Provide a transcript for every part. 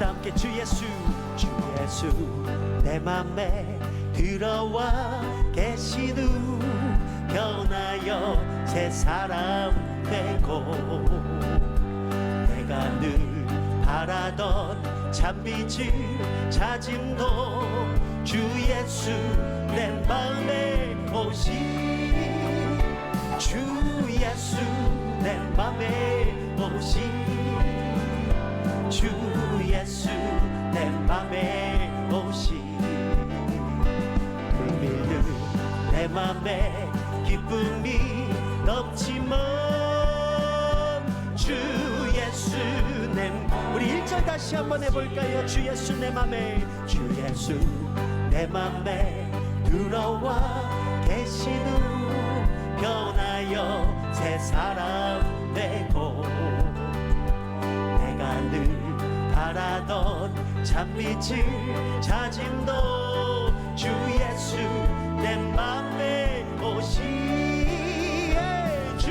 다 함께 주 예수 내 맘에 들어와 계신 후 변하여 새 사람 되고 내가 늘 바라던 찬빛을 찾음도 주 예수 내 맘에 오시 주 예수 내 맘에 오시 주 예수 내 맘에 오시 불밀들 내 맘에 기쁨이 넘치면 주 예수 내 우리 1절 다시 한번 해볼까요? 주 예수 내 맘에 주 예수 내 맘에 들어와 계신 후 변하여 새 사람 되고 내가 늘 바라던 찬빛을 찾음도 주 예수 내 맘에 오시 주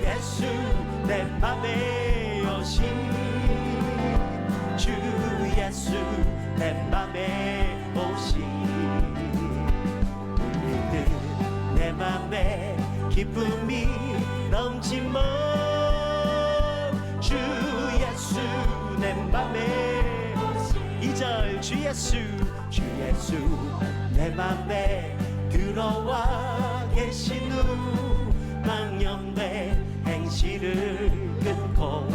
예수 내 맘에 오시 주 예수 내 맘에 오시 울릴 듯 내 맘에 기쁨이 넘치면 주 예수 내 맘에 2절 주 예수 내 맘에 들어와 계신 후 망령된 행실을 끊고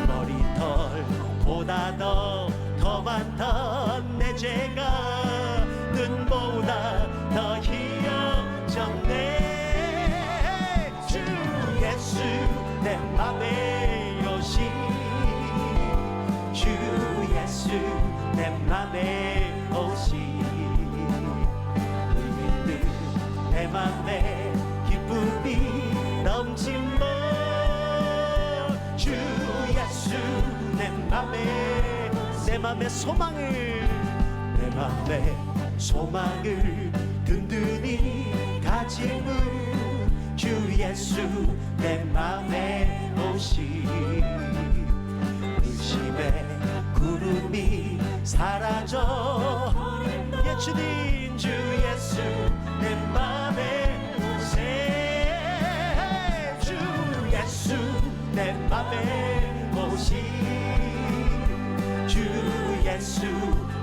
머리털보다 더 많던 내 죄가 눈보다 더 희어졌네 주 예수 내 맘에 오시 주 예수 내 맘에 오시 울릴 듯 내 맘에 기쁨이 넘치면 주 예수 내 맘에 소망을 든든히 가지고 주 예수 내 맘에 오시 의심의 구름이 사라져 예수님 주 예수 내 맘에 오세 주 예수 내 맘에 오시 주 예수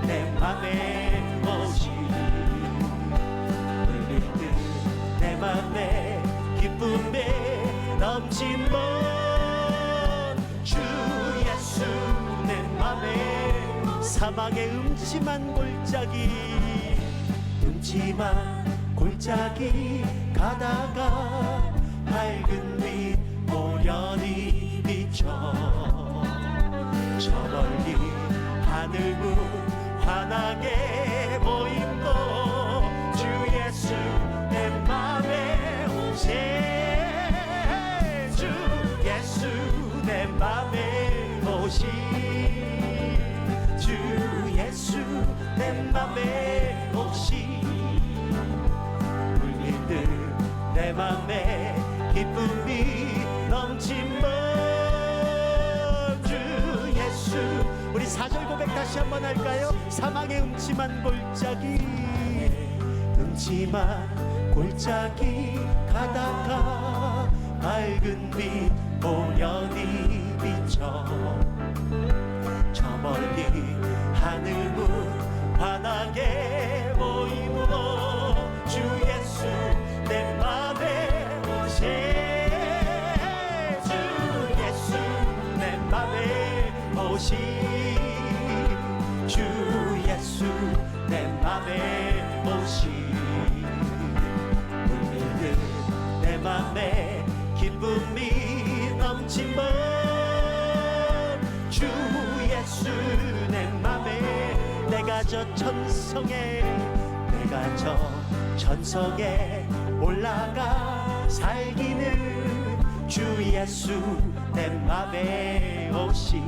내 맘에 오시 울릴 듯 내 맘에 기쁨에 넘치면 주 예수 내 맘에 사막의 음침한 골짜기 가다가 밝은 빛 오련히 비쳐 저 멀리 하늘문 환하게 보임도 주 예수 내 맘에 오세 주 예수 내 맘에 오시 주 예수 내 맘에 오시 울릴 듯 내 맘에 기쁨이 넘치면 주 예수 우리 4절 고백 다시 한번 할까요? 사막의 음침한 골짜기 가다가 밝은 빛 오련히 비쳐 저 멀리 하늘문 환하게 보이므로 주 예수 내 맘에 오세 주 예수 내 맘에 오시 주 예수 내 맘에 오시 울릴 듯 내 맘에 기쁨이 넘치면 주 예수 내 맘에 내가 저 천성에 올라가 살기는 주 예수 내 맘에 오시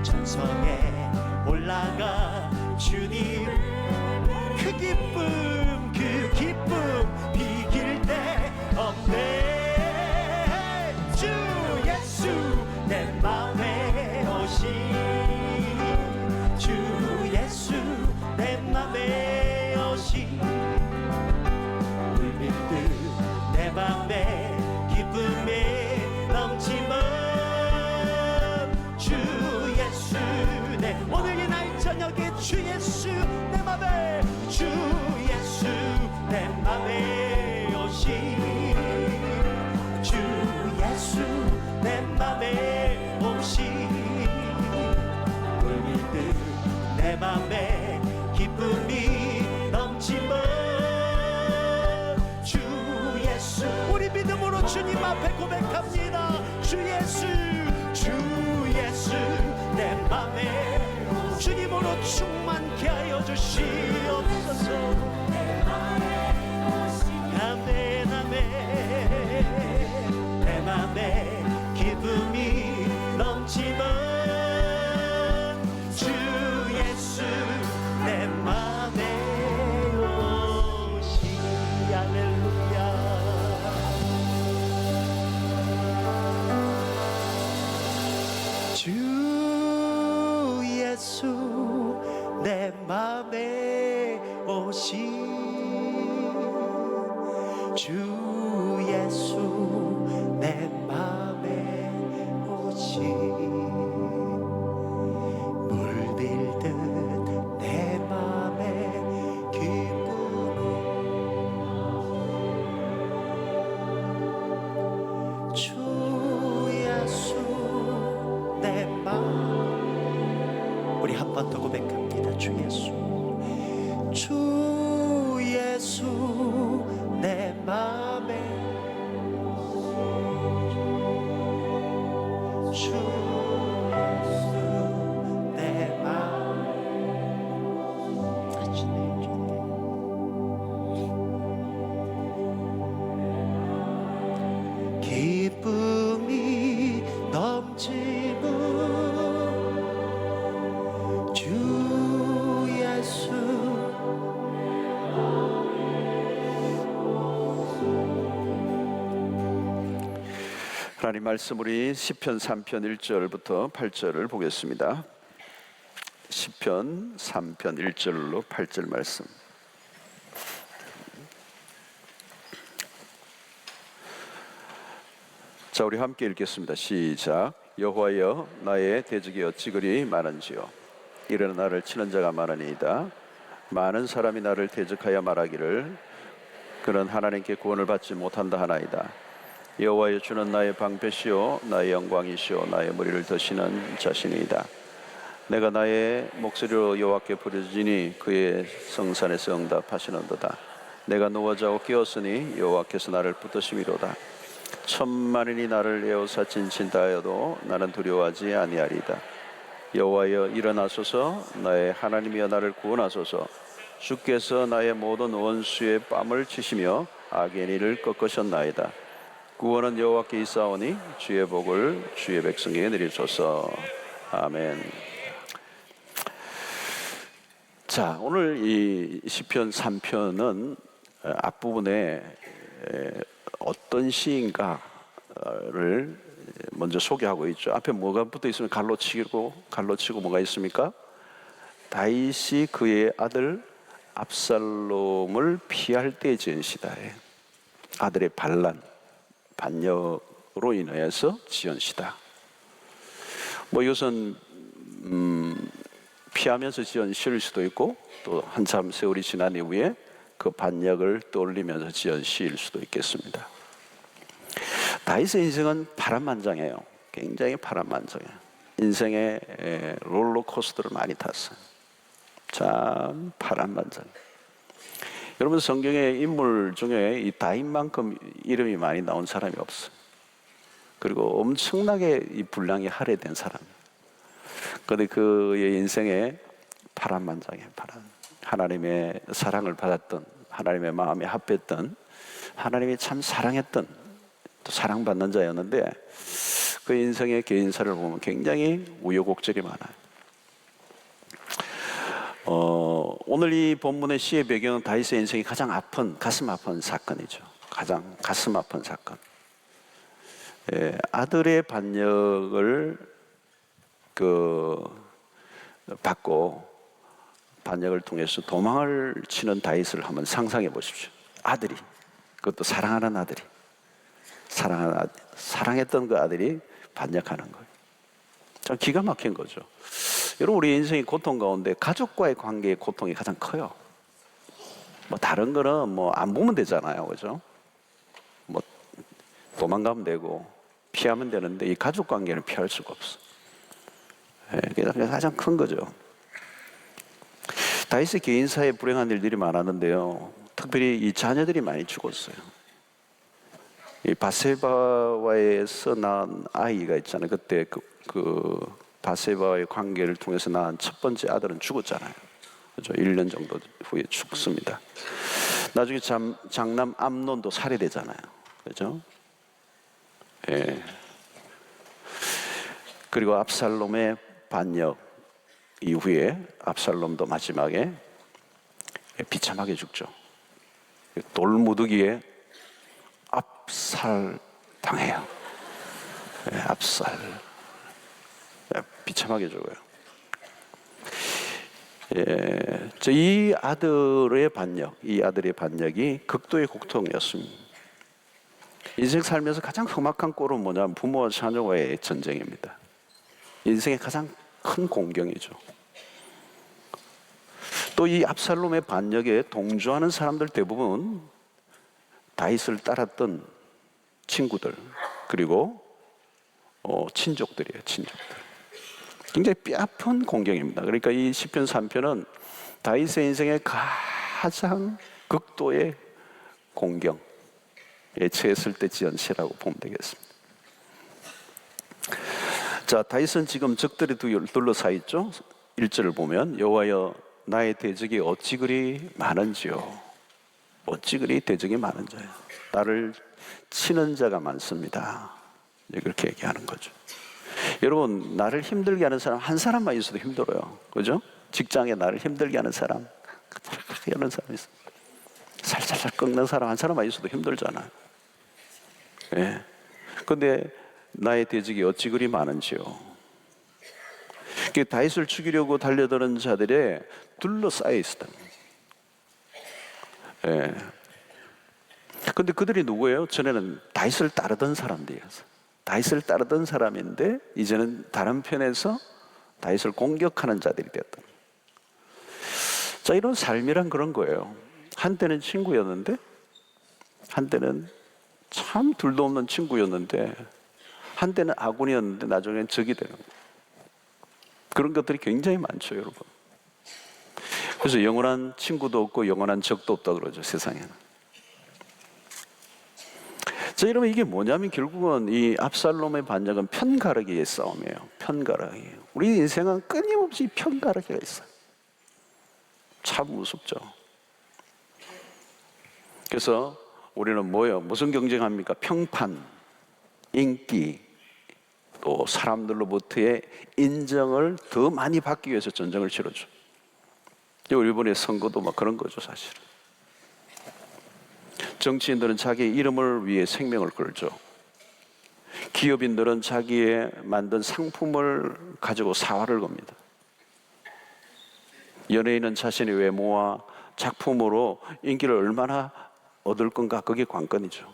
천성에 올라가 주님 그 기쁨 비길 데 없네 주 예수 내 맘에 오시 주 예수 내 맘에 주님으로 충만케 하여 주시옵소서. 아멘 아멘. 내 맘에 기쁨이 넘치면 주 예수 내 맘에 오시. 할렐루야. 주 예수 내 맘에 오시. 주 예수 내 맘에 오시. 물밀듯 내 맘에 기쁨이. 주 예수 내 맘. 우리 한 번 더 고백합니다. 주 예수 주 예수 내 맘에 주 예수 내 맘에 기쁨이 넘치는 주 예수. 하나님 말씀 우리 시편 3편 1절부터 8절을 보겠습니다. 시편 3편 1절로 8절 말씀. 자, 우리 함께 읽겠습니다. 시작. 여호와여 나의 대적이 어찌 그리 많은지요. 이르는 나를 치는 자가 많으니이다. 많은 사람이 나를 대적하여 말하기를 그는 하나님께 구원을 받지 못한다 하나이다. 여호와여 주는 나의 방패시오 나의 영광이시오 나의 머리를 드시는 자신이다. 내가 나의 목소리로 여호와께 부르짖으니 그의 성산에서 응답하시는도다. 내가 누워 자고 깨었으니 여호와께서 나를 붙드심이로다. 천만인이 나를 에워싸 진친다 하여도 나는 두려워하지 아니하리이다. 여호와여 일어나소서. 나의 하나님이여 나를 구원하소서. 주께서 나의 모든 원수의 뺨을 치시며 악인의 일을 꺾으셨나이다. 구원은 여호와께 있사오니 주의 복을 주의 백성에게 내리소서. 아멘. 자, 오늘 이 시편 3편은 앞부분에 어떤 시인가를 먼저 소개하고 있죠. 앞에 뭐가 붙어 있으면 갈로 치고 뭐가 있습니까? 다윗이 그의 아들 압살롬을 피할 때 지은 시다. 아들의 반역으로 인하여서 지은 시다. 뭐 이것은 피하면서 지은 시일 수도 있고 또 한참 세월이 지난 이후에 그 반역을 떠올리면서 지은 시일 수도 있겠습니다. 다윗의 인생은 파란만장해요. 굉장히 파란만장해요. 인생의 롤러코스터를 많이 탔어요. 참 파란만장. 여러분 성경의 인물 중에 이 다윗만큼 이름이 많이 나온 사람이 없어요. 그리고 엄청나게 이 분량이 할애된 사람. 그런데 그의 인생에 파란만장해. 하나님의 사랑을 받았던, 하나님의 마음에 합했던, 하나님이 참 사랑했던, 또 사랑받는 자였는데 그 인생의 개인사를 보면 굉장히 우여곡절이 많아요. 오늘 이 본문의 시의 배경은 다윗의 인생이 가장 가슴 아픈 사건이죠. 가장 가슴 아픈 사건. 아들의 반역을 받고 반역을 통해서 도망을 치는 다윗을 한번 상상해 보십시오. 아들이, 그것도 사랑하는 아들이, 사랑했던 그 아들이 반역하는 거예요. 참 기가 막힌 거죠. 여러분 우리 인생의 고통 가운데 가족과의 관계의 고통이 가장 커요. 뭐 다른 거는 뭐 안 보면 되잖아요, 그죠? 뭐 도망가면 되고 피하면 되는데 이 가족 관계는 피할 수가 없어. 그게 가장 큰 거죠. 다윗의 개인사에 불행한 일들이 많았는데요. 특별히 이 자녀들이 많이 죽었어요. 이 바세바와에서 낳은 아이가 있잖아요. 그때 그 바세바와의 관계를 통해서 낳은 첫 번째 아들은 죽었잖아요. 그죠? 1년 정도 후에 죽습니다. 나중에 장남 암논도 살해되잖아요. 그죠? 예. 그리고 압살롬의 반역 이후에 압살롬도 마지막에 비참하게 죽죠. 돌무더기에 압살당해요. 예, 압살. 비참하게 죽어요. 예, 이 아들의 반역, 이 아들의 반역이 극도의 고통이었습니다. 인생 살면서 가장 험악한 꼴은 뭐냐면 부모와 자녀와의 전쟁입니다. 인생의 가장 큰 공경이죠. 또 이 압살롬의 반역에 동조하는 사람들 대부분 다윗을 따랐던 친구들 그리고 친족들이에요. 친족들. 굉장히 뼈아픈 공경입니다. 그러니까 이 시편 3편은 다윗의 인생의 가장 극도의 공경에 처했을 때 지은 시라고 보면 되겠습니다. 자, 다윗은 지금 적들이 둘러싸여 있죠. 1절을 보면 여호와여 나의 대적이 어찌 그리 많은지요. 어찌 그리 대적이 많은지요. 나를 치는 자가 많습니다. 그렇게 얘기하는 거죠. 여러분, 나를 힘들게 하는 사람 한 사람만 있어도 힘들어요. 그죠? 직장에 나를 힘들게 하는 사람, 이런 사람이 있어요. 살살살 꺾는 사람 한 사람만 있어도 힘들잖아요. 예. 근데 나의 대적이 어찌 그리 많은지요. 다윗을 죽이려고 달려드는 자들에 둘러싸여 있었다. 예. 근데 그들이 누구예요? 전에는 다윗을 따르던 사람들이었어요. 다윗을 따르던 사람인데 이제는 다른 편에서 다윗을 공격하는 자들이 되었다. 자, 이런 삶이란 그런 거예요. 한때는 친구였는데, 한때는 참 둘도 없는 친구였는데, 한때는 아군이었는데 나중엔 적이 되는 거예요. 그런 것들이 굉장히 많죠, 여러분. 그래서 영원한 친구도 없고 영원한 적도 없다 그러죠, 세상에는. 자, 여러분, 이게 뭐냐면 결국은 이 압살롬의 반역은 편가르기의 싸움이에요. 편가르기. 우리 인생은 끊임없이 편가르기가 있어요. 참 무섭죠. 그래서 우리는 뭐예요? 무슨 경쟁합니까? 평판, 인기, 또 사람들로부터의 인정을 더 많이 받기 위해서 전쟁을 치르죠. 이번에 선거도 막 그런 거죠, 사실은. 정치인들은 자기 이름을 위해 생명을 걸죠. 기업인들은 자기의 만든 상품을 가지고 사활을 겁니다. 연예인은 자신의 외모와 작품으로 인기를 얼마나 얻을 건가, 그게 관건이죠.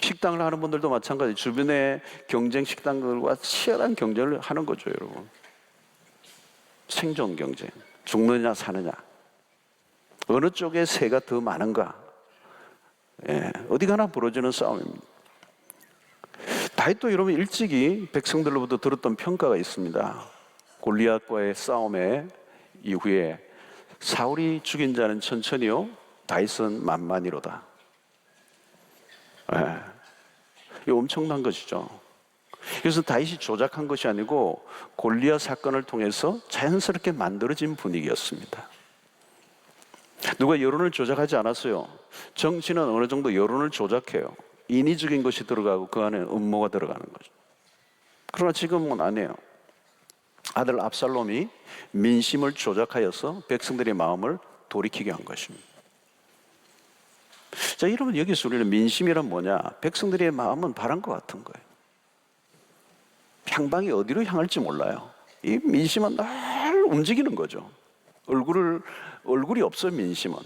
식당을 하는 분들도 마찬가지. 주변의 경쟁 식당들과 치열한 경쟁을 하는 거죠, 여러분. 생존 경쟁. 죽느냐 사느냐. 어느 쪽에 새가 더 많은가? 예, 어디 가나 벌어지는 싸움입니다. 다윗도 여러분 일찍이 백성들로부터 들었던 평가가 있습니다. 골리앗과의 싸움의 이후에 사울이 죽인 자는 천천히요, 다윗은 만만히로다. 예, 이거 엄청난 것이죠. 그래서 다윗이 조작한 것이 아니고 골리앗 사건을 통해서 자연스럽게 만들어진 분위기였습니다. 누가 여론을 조작하지 않았어요. 정치는 어느 정도 여론을 조작해요. 인위적인 것이 들어가고 그 안에 음모가 들어가는 거죠. 그러나 지금은 아니에요. 아들 압살롬이 민심을 조작하여서 백성들의 마음을 돌이키게 한 것입니다. 자, 여러분, 여기서 우리는 민심이란 뭐냐? 백성들의 마음은 바란 것 같은 거예요. 향방이 어디로 향할지 몰라요. 이 민심은 늘 움직이는 거죠. 얼굴이 없어요, 민심은.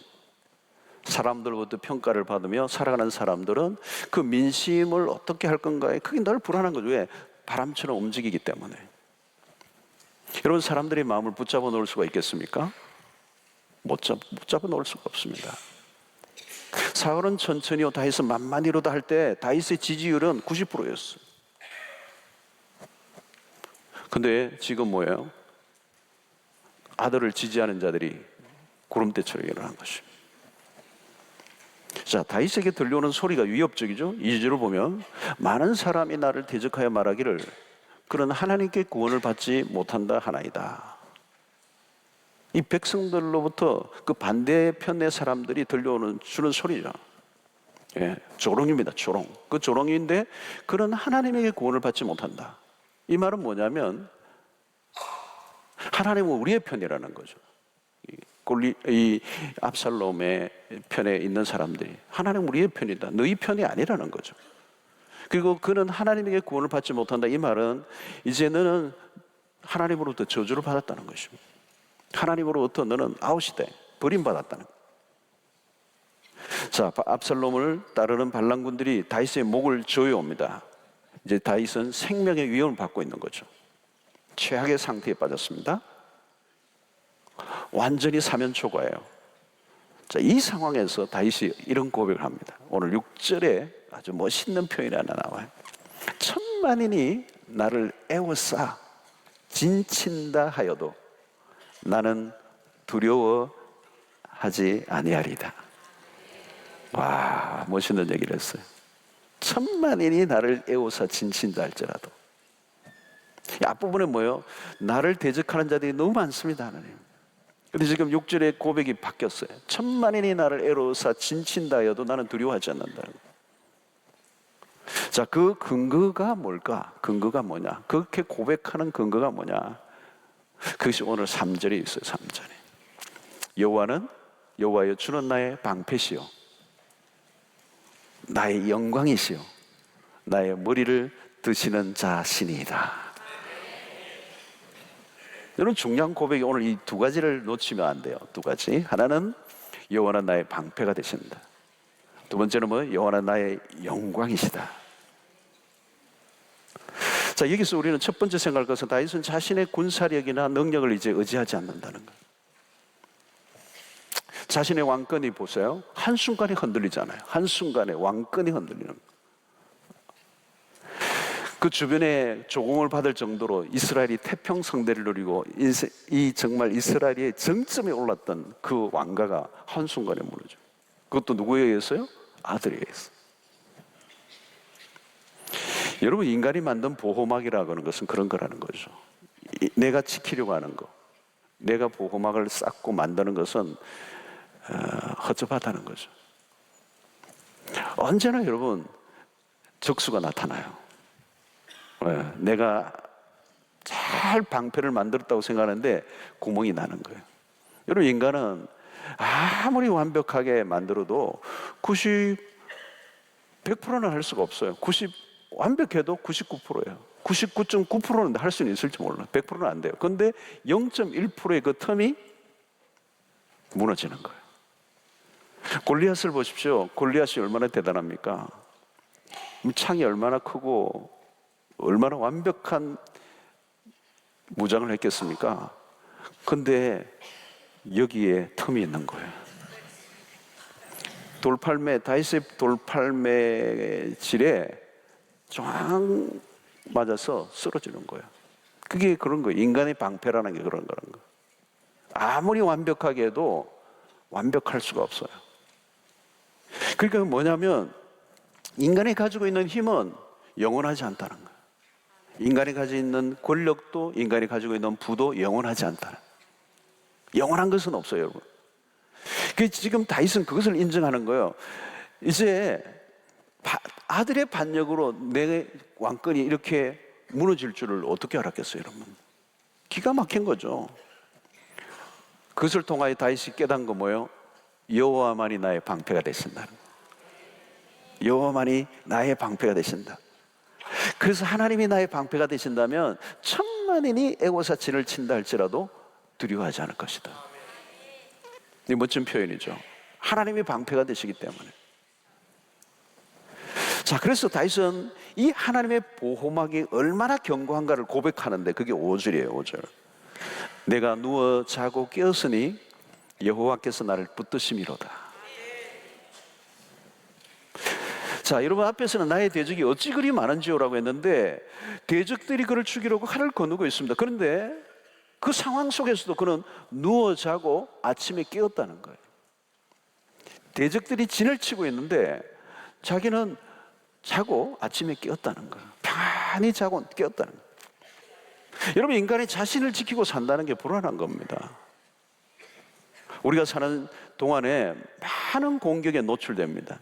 사람들로부터 평가를 받으며 살아가는 사람들은 그 민심을 어떻게 할 건가에 그게 늘 불안한 거죠. 왜? 바람처럼 움직이기 때문에. 여러분, 사람들의 마음을 붙잡아 놓을 수가 있겠습니까? 못 잡아 놓을 수가 없습니다. 사울은 천천히요, 다윗은 만만히로다 할 때 다윗의 지지율은 90%였어요. 근데 지금 뭐예요? 아들을 지지하는 자들이 구름대처럼 일어난 것입니다. 자, 다윗에게 들려오는 소리가 위협적이죠. 2절을 보면 많은 사람이 나를 대적하여 말하기를 그는 하나님께 구원을 받지 못한다 하나이다. 이 백성들로부터 그 반대편의 사람들이 주는 소리죠. 예, 조롱입니다. 조롱. 그 조롱인데 그는 하나님에게 구원을 받지 못한다. 이 말은 뭐냐면 하나님은 우리의 편이라는 거죠. 이 압살롬의 편에 있는 사람들이 하나님 우리의 편이다. 너희 편이 아니라는 거죠. 그리고 그는 하나님에게 구원을 받지 못한다. 이 말은 이제 너는 하나님으로부터 저주를 받았다는 것입니다. 하나님으로부터 너는 아웃이 돼. 버림받았다는 거예요. 자, 압살롬을 따르는 반란군들이 다윗의 목을 조여옵니다. 이제 다윗은 생명의 위험을 받고 있는 거죠. 최악의 상태에 빠졌습니다. 완전히 사면초가예요. 자, 이 상황에서 다윗이 이런 고백을 합니다. 오늘 6절에 아주 멋있는 표현이 하나 나와요. 천만인이 나를 에워싸 진친다 하여도 나는 두려워하지 아니하리다. 와, 멋있는 얘기를 했어요. 천만인이 나를 에워싸 진친다 할지라도. 이 앞부분에 뭐예요? 나를 대적하는 자들이 너무 많습니다, 하나님. 근데 지금 6절의 고백이 바뀌었어요. 천만인이 나를 에워싸 진친다 하여도 나는 두려워하지 않는다는 거예요. 자, 그 근거가 뭘까? 근거가 뭐냐? 그렇게 고백하는 근거가 뭐냐? 그것이 오늘 3절에 있어요. 3절에 여호와여 주는 나의 방패시요 나의 영광이시요 나의 머리를 드시는 자신이다. 여러분, 중요한 고백이 오늘 이 두 가지를 놓치면 안 돼요. 두 가지. 하나는 여호와는 나의 방패가 되신다. 두 번째는 뭐? 여호와는 나의 영광이시다. 자, 여기서 우리는 첫 번째 생각할 것은 다윗은 자신의 군사력이나 능력을 이제 의지하지 않는다는 거예요. 자신의 왕권이 보세요. 한순간에 흔들리잖아요. 한순간에 왕권이 흔들리는 거예요. 그 주변에 조공을 받을 정도로 이스라엘이 태평성대를 누리고 정말 이스라엘의 정점에 올랐던 그 왕가가 한순간에 무너져요. 그것도 누구에 의해서요? 아들에 의해서. 여러분, 인간이 만든 보호막이라고 하는 것은 그런 거라는 거죠. 내가 지키려고 하는 거, 내가 보호막을 쌓고 만드는 것은 허접하다는 거죠. 언제나 여러분 적수가 나타나요. 내가 잘 방패를 만들었다고 생각하는데 구멍이 나는 거예요. 여러분, 인간은 아무리 완벽하게 만들어도 100%는 할 수가 없어요. 완벽해도 99%예요. 99.9%는 할 수는 있을지 몰라요. 100%는 안 돼요. 그런데 0.1%의 그 텀이 무너지는 거예요. 골리앗을 보십시오. 골리앗이 얼마나 대단합니까? 창이 얼마나 크고 얼마나 완벽한 무장을 했겠습니까? 근데 여기에 틈이 있는 거예요. 다윗의 돌팔매 질에 쫙 맞아서 쓰러지는 거예요. 그게 그런 거예요. 인간의 방패라는 게 그런 거라는 거예요. 아무리 완벽하게 해도 완벽할 수가 없어요. 그러니까 뭐냐면 인간이 가지고 있는 힘은 영원하지 않다는 거예요. 인간이 가지고 있는 권력도, 인간이 가지고 있는 부도 영원하지 않다는 거예요. 영원한 것은 없어요, 여러분. 지금 다윗은 그것을 인정하는 거예요. 이제 아들의 반역으로 내 왕권이 이렇게 무너질 줄을 어떻게 알았겠어요, 여러분? 기가 막힌 거죠. 그것을 통하여 다윗이 깨달은 거 뭐예요? 여호와만이 나의 방패가 되신다는 거예요. 여호와만이 나의 방패가 되신다. 그래서 하나님이 나의 방패가 되신다면 천만인이 애고사친을 친다 할지라도 두려워하지 않을 것이다. 이 멋진 표현이죠. 하나님이 방패가 되시기 때문에. 자, 그래서 다윗은 이 하나님의 보호막이 얼마나 견고한가를 고백하는데 그게 5절이에요. 5절. 내가 누워 자고 깨었으니 여호와께서 나를 붙드심이로다. 자, 여러분, 앞에서는 나의 대적이 어찌 그리 많은지요라고 했는데 대적들이 그를 죽이려고 칼을 거누고 있습니다. 그런데 그 상황 속에서도 그는 누워 자고 아침에 깨었다는 거예요. 대적들이 진을 치고 있는데 자기는 자고 아침에 깨었다는 거예요. 편안히 자고 깨었다는 거예요. 여러분, 인간이 자신을 지키고 산다는 게 불안한 겁니다. 우리가 사는 동안에 많은 공격에 노출됩니다.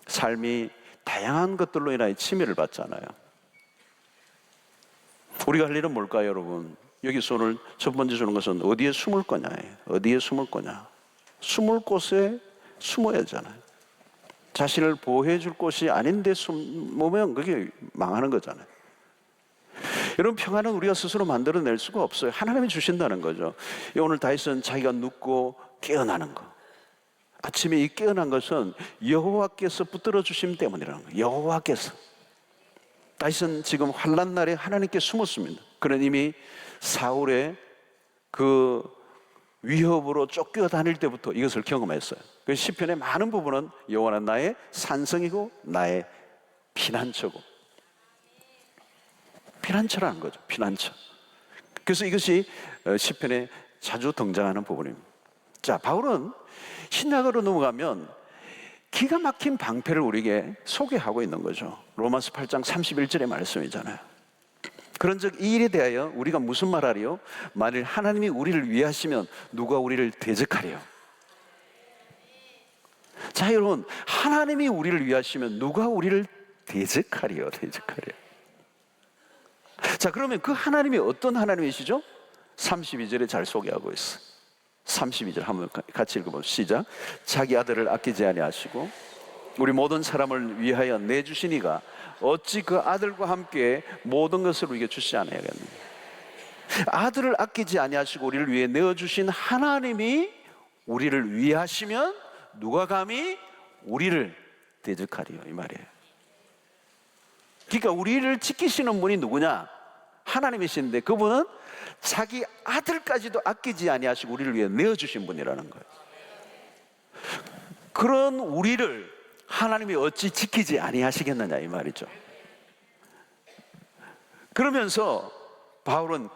삶이 다양한 것들로 인하여 침해를 받잖아요. 우리가 할 일은 뭘까요, 여러분? 여기서 오늘 첫 번째 주는 것은 어디에 숨을 거냐예요. 어디에 숨을 거냐. 숨을 곳에 숨어야 하잖아요. 자신을 보호해 줄 곳이 아닌데 숨으면 그게 망하는 거잖아요. 여러분, 평안은 우리가 스스로 만들어낼 수가 없어요. 하나님이 주신다는 거죠. 오늘 다윗은 자기가 눕고 깨어나는 거, 아침에 이 깨어난 것은 여호와께서 붙들어 주심 때문이라는 거예요. 여호와께서. 다윗은 지금 환난 날에 하나님께 숨었습니다. 그는 이미 사울의 그 위협으로 쫓겨다닐 때부터 이것을 경험했어요. 그 시편의 많은 부분은 여호와는 나의 산성이고 나의 피난처고, 피난처라는 거죠. 피난처. 그래서 이것이 시편에 자주 등장하는 부분입니다. 자, 바울은 신약으로 넘어가면 기가 막힌 방패를 우리에게 소개하고 있는 거죠. 로마서 8장 31절의 말씀이잖아요. 그런즉 이 일에 대하여 우리가 무슨 말하리요? 만일 하나님이 우리를 위하시면 누가 우리를 대적하리요? 자, 여러분, 하나님이 우리를 위하시면 누가 우리를 대적하리요? 대적하리요. 자, 그러면 그 하나님이 어떤 하나님이시죠? 32절에 잘 소개하고 있어요. 32절 한번 같이 읽어보죠. 시작. 자기 아들을 아끼지 아니하시고 우리 모든 사람을 위하여 내주시니가 어찌 그 아들과 함께 모든 것을 우리에게 주시지 않아야겠느냐. 아들을 아끼지 아니하시고 우리를 위해 내어주신 하나님이 우리를 위하시면 누가 감히 우리를 대적하리요, 이 말이에요. 그러니까 우리를 지키시는 분이 누구냐? 하나님이신데 그분은 자기 아들까지도 아끼지 아니하시고 우리를 위해 내어주신 분이라는 거예요. 그런 우리를 하나님이 어찌 지키지 아니하시겠느냐, 이 말이죠. 그러면서 바울은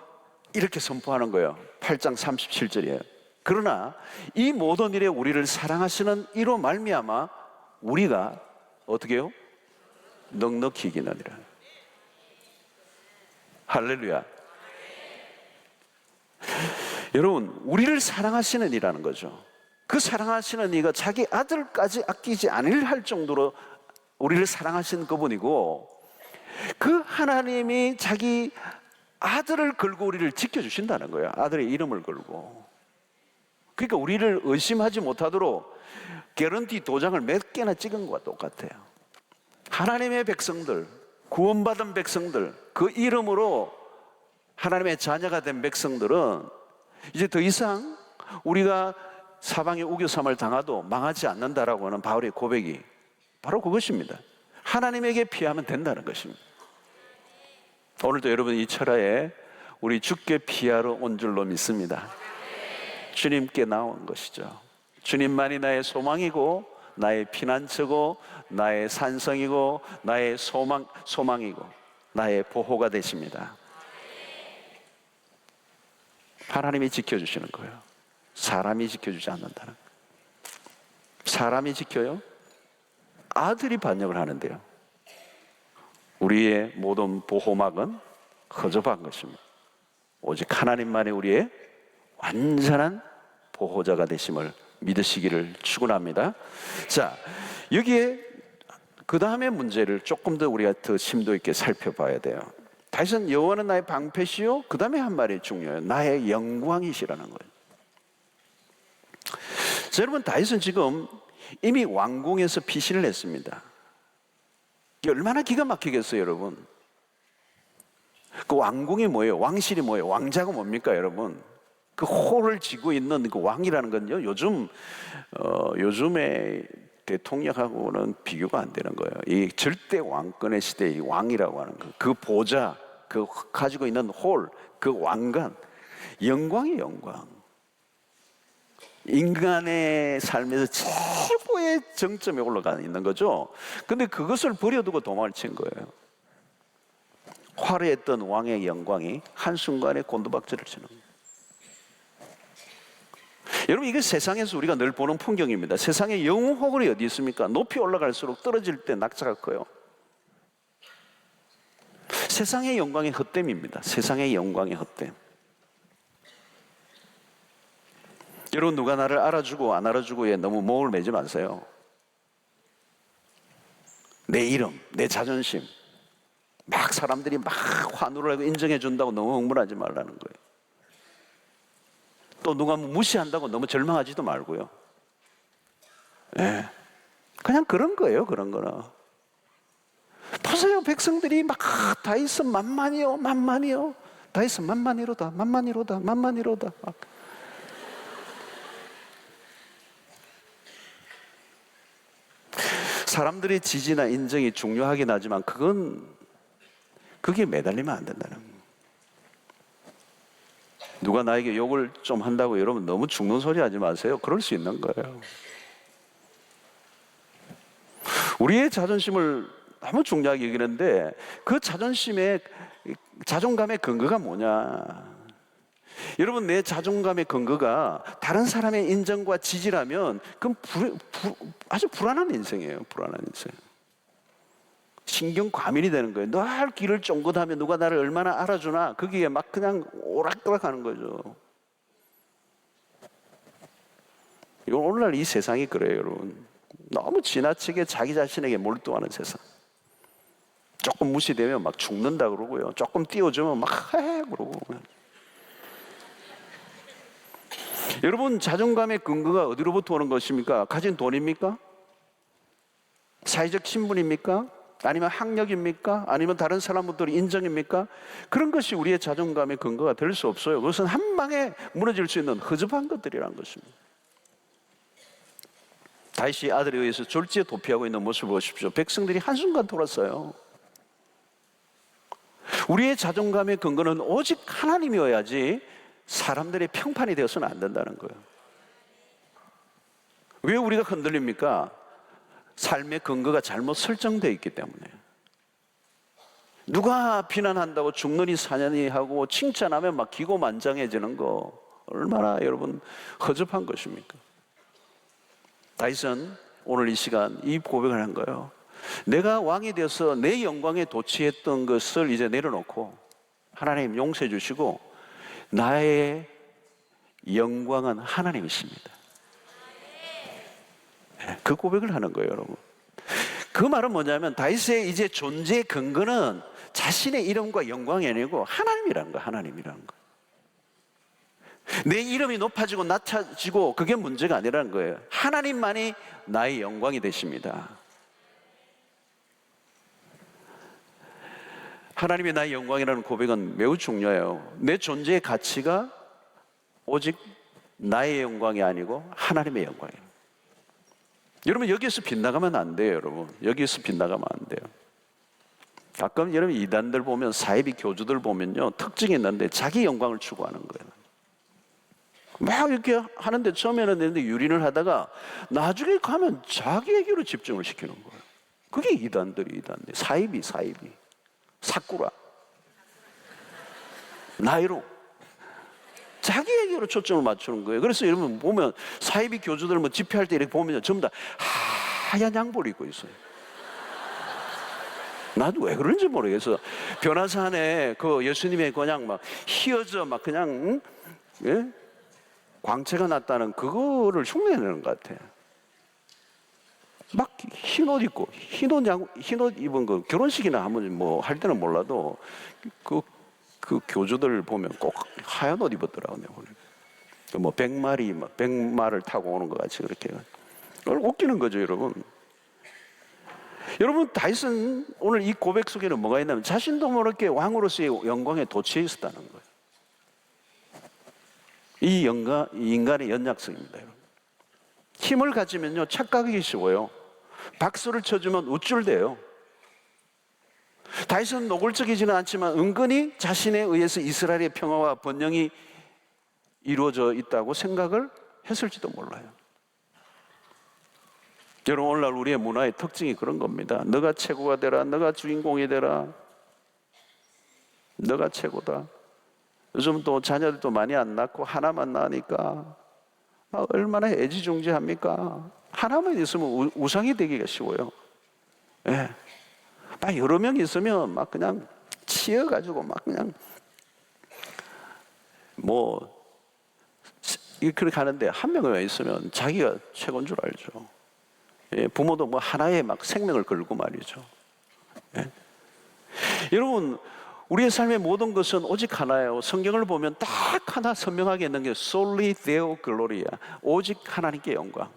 이렇게 선포하는 거예요. 8장 37절이에요. 그러나 이 모든 일에 우리를 사랑하시는 이로 말미암아 우리가 어떻게 해요? 넉넉히 이기느니라. 할렐루야. 여러분, 우리를 사랑하시는 이라는 거죠. 그 사랑하시는 이가 자기 아들까지 아끼지 않을 정도로 우리를 사랑하신 그분이고, 그 하나님이 자기 아들을 걸고 우리를 지켜주신다는 거예요. 아들의 이름을 걸고. 그러니까 우리를 의심하지 못하도록 개런티 도장을 몇 개나 찍은 것과 똑같아요. 하나님의 백성들, 구원받은 백성들, 그 이름으로 하나님의 자녀가 된 백성들은 이제 더 이상 우리가 사방에 우겨삼을 당하도 망하지 않는다라고 하는 바울의 고백이 바로 그것입니다. 하나님에게 피하면 된다는 것입니다. 오늘도 여러분 이 철야에 우리 주께 피하러 온 줄로 믿습니다. 주님께 나온 것이죠. 주님만이 나의 소망이고 나의 피난처고 나의 산성이고 나의 소망이고 나의 보호가 되십니다. 하나님이 지켜주시는 거예요. 사람이 지켜주지 않는다는 거예요. 사람이 지켜요? 아들이 반역을 하는데요. 우리의 모든 보호막은 허접한 것입니다. 오직 하나님만이 우리의 완전한 보호자가 되심을 믿으시기를 축원합니다. 자, 여기에 그 다음의 문제를 조금 더 우리가 더 심도 있게 살펴봐야 돼요. 다윗은 여호와는 나의 방패시요, 그 다음에 한 말이 중요해요. 나의 영광이시라는 거예요. 자, 여러분, 다윗은 지금 이미 왕궁에서 피신을 했습니다. 이게 얼마나 기가 막히겠어요, 여러분. 그 왕궁이 뭐예요? 왕실이 뭐예요? 왕자가 뭡니까, 여러분? 그 홀을 쥐고 있는 그 왕이라는 건요, 요즘의 대통령하고는 비교가 안 되는 거예요. 이 절대 왕권의 시대의 왕이라고 하는 그 보좌, 그 가지고 있는 홀, 그 왕관, 영광이 영광. 인간의 삶에서 최고의 정점에 올라가 있는 거죠. 근데 그것을 버려두고 도망을 친 거예요. 화려했던 왕의 영광이 한순간에 곤두박질을 치는 거예요. 여러분, 이게 세상에서 우리가 늘 보는 풍경입니다. 세상에 영웅호걸이 어디 있습니까? 높이 올라갈수록 떨어질 때 낙차가 커요. 세상의 영광의 헛됨입니다. 세상의 영광의 헛됨. 여러분, 누가 나를 알아주고 안 알아주고에 너무 목을 매지 마세요. 내 이름, 내 자존심, 막 사람들이 막 환호를 하고 인정해 준다고 너무 흥분하지 말라는 거예요. 또 누가 무시한다고 너무 절망하지도 말고요. 네. 그냥 그런 거예요. 그런 거나. 보세요, 백성들이 막 다윗은 만만이요, 만만이요. 다윗은 만만이로다, 만만이로다, 만만이로다. 사람들의 지지나 인정이 중요하긴 하지만 그게 매달리면 안 된다는 거예요. 누가 나에게 욕을 좀 한다고 여러분 너무 죽는 소리 하지 마세요. 그럴 수 있는 거예요. 우리의 자존심을 너무 중요하게 여기는데 그 자존감의 근거가 뭐냐? 여러분, 내 자존감의 근거가 다른 사람의 인정과 지지라면 그건 아주 불안한 인생이에요. 불안한 인생. 신경 과민이 되는 거예요. 늘 길을 쫑긋하면 누가 나를 얼마나 알아주나 거기에 막 그냥 오락가락 하는 거죠. 이건 오늘날 이 세상이 그래요, 여러분. 너무 지나치게 자기 자신에게 몰두하는 세상. 조금 무시되면 막 죽는다 그러고요. 조금 띄워주면 막 해 그러고. 여러분, 자존감의 근거가 어디로부터 오는 것입니까? 가진 돈입니까? 사회적 신분입니까? 아니면 학력입니까? 아니면 다른 사람들의 인정입니까? 그런 것이 우리의 자존감의 근거가 될 수 없어요. 그것은 한 방에 무너질 수 있는 허접한 것들이라는 것입니다. 다윗이 아들에 의해서 졸지에 도피하고 있는 모습을 보십시오. 백성들이 한순간 돌았어요. 우리의 자존감의 근거는 오직 하나님이어야지 사람들의 평판이 되어서는 안 된다는 거예요. 왜 우리가 흔들립니까? 삶의 근거가 잘못 설정되어 있기 때문에. 누가 비난한다고 죽느니 사냐니 하고 칭찬하면 막 기고만장해지는 거 얼마나 여러분 허접한 것입니까? 다윗은 오늘 이 시간 이 고백을 한 거예요. 내가 왕이 되어서 내 영광에 도취했던 것을 이제 내려놓고 하나님 용서해 주시고 나의 영광은 하나님이십니다. 그 고백을 하는 거예요, 여러분. 그 말은 뭐냐면 다윗의 이제 존재의 근거는 자신의 이름과 영광이 아니고 하나님이라는 거예요. 하나님이라는 거. 내 이름이 높아지고 낮아지고 그게 문제가 아니라는 거예요. 하나님만이 나의 영광이 되십니다. 하나님이 나의 영광이라는 고백은 매우 중요해요. 내 존재의 가치가 오직 나의 영광이 아니고 하나님의 영광이에요. 여러분, 여기에서 빗나가면 안 돼요. 여러분, 여기에서 빗나가면 안 돼요. 가끔 여러분 이단들 보면, 사이비 교주들 보면요, 특징이 있는데 자기 영광을 추구하는 거예요. 막 이렇게 하는데 처음에는 되는데 유린을 하다가 나중에 가면 자기에게로 집중을 시키는 거예요. 그게 이단들. 사이비 사쿠라 나이로 자기에게로 초점을 맞추는 거예요. 그래서 여러분 보면 사이비 교주들 뭐 집회할 때 이렇게 보면 전부 다 하얀 양복을 입고 있어요. 나도 왜 그런지 모르겠어. 변화사 안에 그 예수님의 그냥 막 휘어져 막 그냥 예? 광채가 났다는 그거를 흉내내는 것 같아. 막 흰 옷 입고 흰 옷 입은 거 결혼식이나 하면 뭐 할 때는 몰라도 그 교주들 보면 꼭 하얀 옷 입었더라고요. 뭐 100마를 타고 오는 것 같이 그렇게 웃기는 거죠, 여러분. 여러분, 다윗은 오늘 이 고백 속에는 뭐가 있냐면 자신도 모르게 왕으로서의 영광에 도취해 있었다는 거예요. 이 인간의 연약성입니다, 여러분. 힘을 가지면요 착각하기 쉬워요. 박수를 쳐주면 우쭐대요. 다윗은 노골적이지는 않지만 은근히 자신에 의해서 이스라엘의 평화와 번영이 이루어져 있다고 생각을 했을지도 몰라요. 여러분, 오늘날 우리의 문화의 특징이 그런 겁니다. 너가 최고가 되라, 너가 주인공이 되라, 너가 최고다. 요즘 또 자녀들도 많이 안 낳고 하나만 낳으니까 얼마나 애지중지합니까? 하나만 있으면 우상이 되기가 쉬워요. 예. 막 여러 명 있으면 막 그냥 치여가지고 막 그냥 뭐 그렇게 하는데 한 명만 있으면 자기가 최고인 줄 알죠. 예. 부모도 뭐 하나에 막 생명을 걸고 말이죠. 예. 여러분, 우리의 삶의 모든 것은 오직 하나예요. 성경을 보면 딱 하나 선명하게 있는 게 Soli Deo Gloria, 오직 하나님께 영광.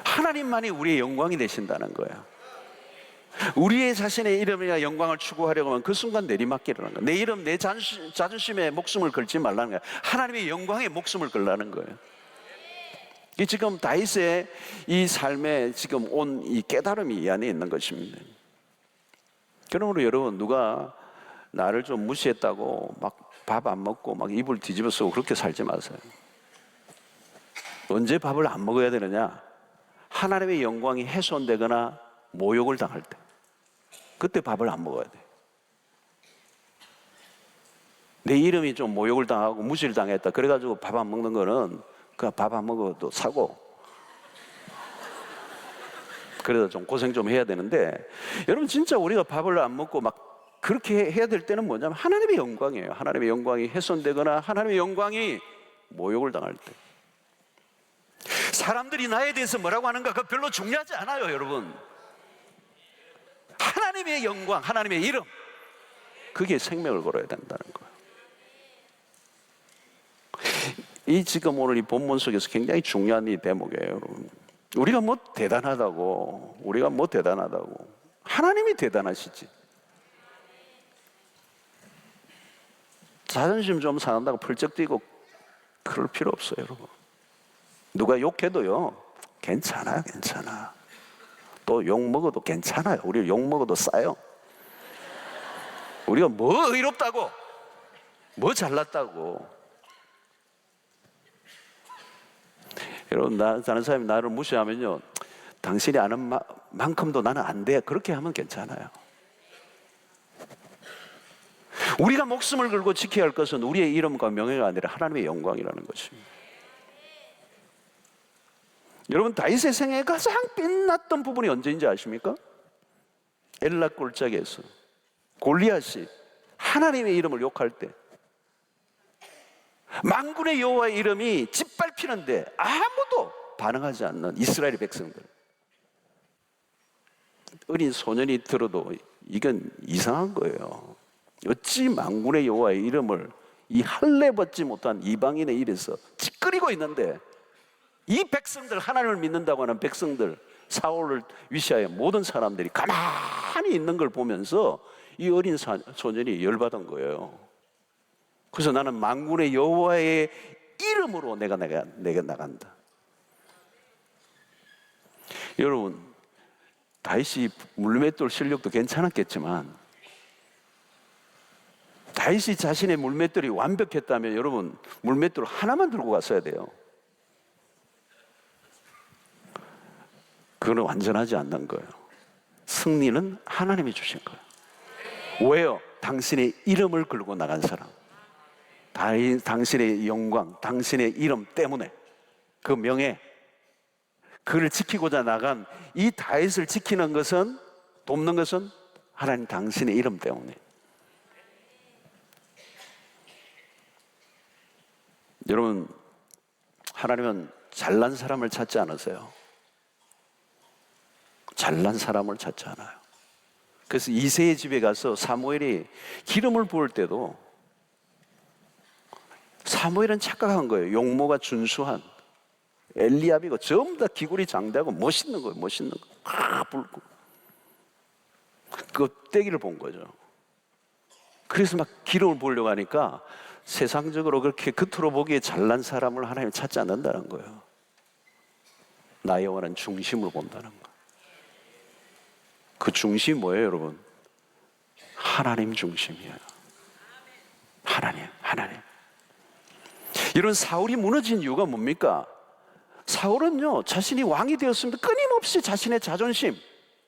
하나님만이 우리의 영광이 되신다는 거예요. 우리의 자신의 이름이나 영광을 추구하려고 하면 그 순간 내리막기라는 거예요. 내 이름, 내 자존심에 목숨을 걸지 말라는 거예요. 하나님의 영광에 목숨을 걸라는 거예요. 이 지금 다윗의 이 삶에 지금 온 이 깨달음이 이 안에 있는 것입니다. 그러므로 여러분, 누가 나를 좀 무시했다고 막 밥 안 먹고 막 이불 뒤집어 쓰고 그렇게 살지 마세요. 언제 밥을 안 먹어야 되느냐? 하나님의 영광이 훼손되거나 모욕을 당할 때, 그때 밥을 안 먹어야 돼. 내 이름이 좀 모욕을 당하고 무시를 당했다 그래가지고 밥 안 먹는 거는 그 밥 안 먹어도 사고, 그래서 좀 고생 좀 해야 되는데, 여러분 진짜 우리가 밥을 안 먹고 막 그렇게 해야 될 때는 뭐냐면 하나님의 영광이에요. 하나님의 영광이 훼손되거나 하나님의 영광이 모욕을 당할 때. 사람들이 나에 대해서 뭐라고 하는가 그거 별로 중요하지 않아요, 여러분. 하나님의 영광, 하나님의 이름, 그게 생명을 걸어야 된다는 거예요. 이 지금 오늘 이 본문 속에서 굉장히 중요한 이 대목이에요, 여러분. 우리가 뭐 대단하다고, 하나님이 대단하시지. 자존심 좀 상한다고 펄쩍 뛰고 그럴 필요 없어요, 여러분. 누가 욕해도요, 괜찮아. 또 욕 먹어도 괜찮아요. 우리 욕 먹어도 싸요. 우리가 뭐 의롭다고, 뭐 잘났다고. 여러분, 다른 사람이 나를 무시하면요, 당신이 아는 만큼도 나는 안 돼. 그렇게 하면 괜찮아요. 우리가 목숨을 걸고 지켜야 할 것은 우리의 이름과 명예가 아니라 하나님의 영광이라는 것입니다. 여러분, 다윗의 생애에 가장 빛났던 부분이 언제인지 아십니까? 엘라 골짜기에서 골리앗이 하나님의 이름을 욕할 때, 만군의 여호와의 이름이 짓밟히는데 아무도 반응하지 않는 이스라엘의 백성들. 어린 소년이 들어도 이건 이상한 거예요. 어찌 만군의 여호와의 이름을 이 할례 받지 못한 이방인의 입에서 찌끄리고 있는데, 이 백성들, 하나님을 믿는다고 하는 백성들, 사울을 위시하여 모든 사람들이 가만히 있는 걸 보면서 이 어린 소년이 열받은 거예요. 그래서 나는 만군의 여호와의 이름으로 내가 나간다. 여러분, 다윗이 물맷돌 실력도 괜찮았겠지만, 다윗이 자신의 물맷돌이 완벽했다면 여러분, 물맷돌 하나만 들고 갔어야 돼요. 그거는 완전하지 않는 거예요. 승리는 하나님이 주신 거예요. 왜요? 당신의 이름을 걸고 나간 사람, 당신의 영광, 당신의 이름 때문에, 그 명예, 그를 지키고자 나간 이 다윗을 지키는 것은, 돕는 것은 하나님 당신의 이름 때문에. 여러분, 하나님은 잘난 사람을 찾지 않으세요. 잘난 사람을 찾지 않아요. 그래서 이새의 집에 가서 사무엘이 기름을 부을 때도 사무엘은 착각한 거예요. 용모가 준수한 엘리압이고 전부 다 기골이 장대하고 멋있는 거예요. 팍 불고 그 껍데기를 본 거죠. 그래서 막 기름을 부으려고 하니까 세상적으로 그렇게 겉으로 보기에 잘난 사람을 하나님 찾지 않는다는 거예요. 나의 원하는 중심을 본다는 거. 그 중심이 뭐예요, 여러분? 하나님 중심이에요. 하나님. 이런 사울이 무너진 이유가 뭡니까? 사울은요, 자신이 왕이 되었습니다. 끊임없이 자신의 자존심,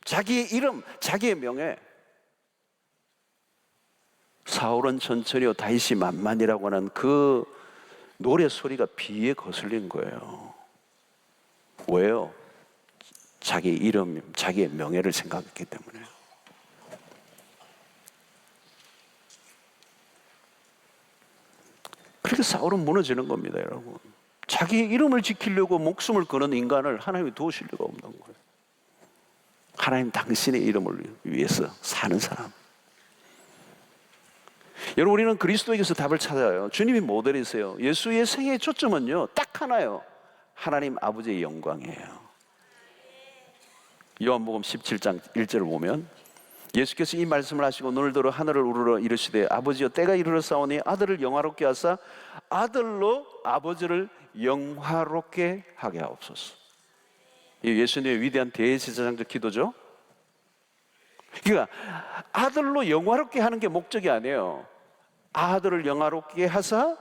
자기의 이름, 자기의 명예. 사울은 천천히요, 다윗이 만만이라고 하는 그 노래 소리가 비에 거슬린 거예요. 왜요? 자기 이름, 자기의 명예를 생각했기 때문에. 그렇게 사울은 무너지는 겁니다, 여러분. 자기 이름을 지키려고 목숨을 거는 인간을 하나님이 도우실 리가 없는 거예요. 하나님 당신의 이름을 위해서 사는 사람. 여러분, 우리는 그리스도에게서 답을 찾아요. 주님이 모델이세요. 예수의 생애의 초점은요, 딱 하나요. 하나님 아버지의 영광이에요. 요한복음 17장 1절을 보면 예수께서 이 말씀을 하시고 눈을 들어 하늘을 우러러 이르시되 아버지여 때가 이르렀사오니 아들을 영화롭게 하사 아들로 아버지를 영화롭게 하게 하옵소서. 이 예수님의 위대한 대제사장적 기도죠. 그러니까 아들로 영화롭게 하는 게 목적이 아니에요. 아들을 영화롭게 하사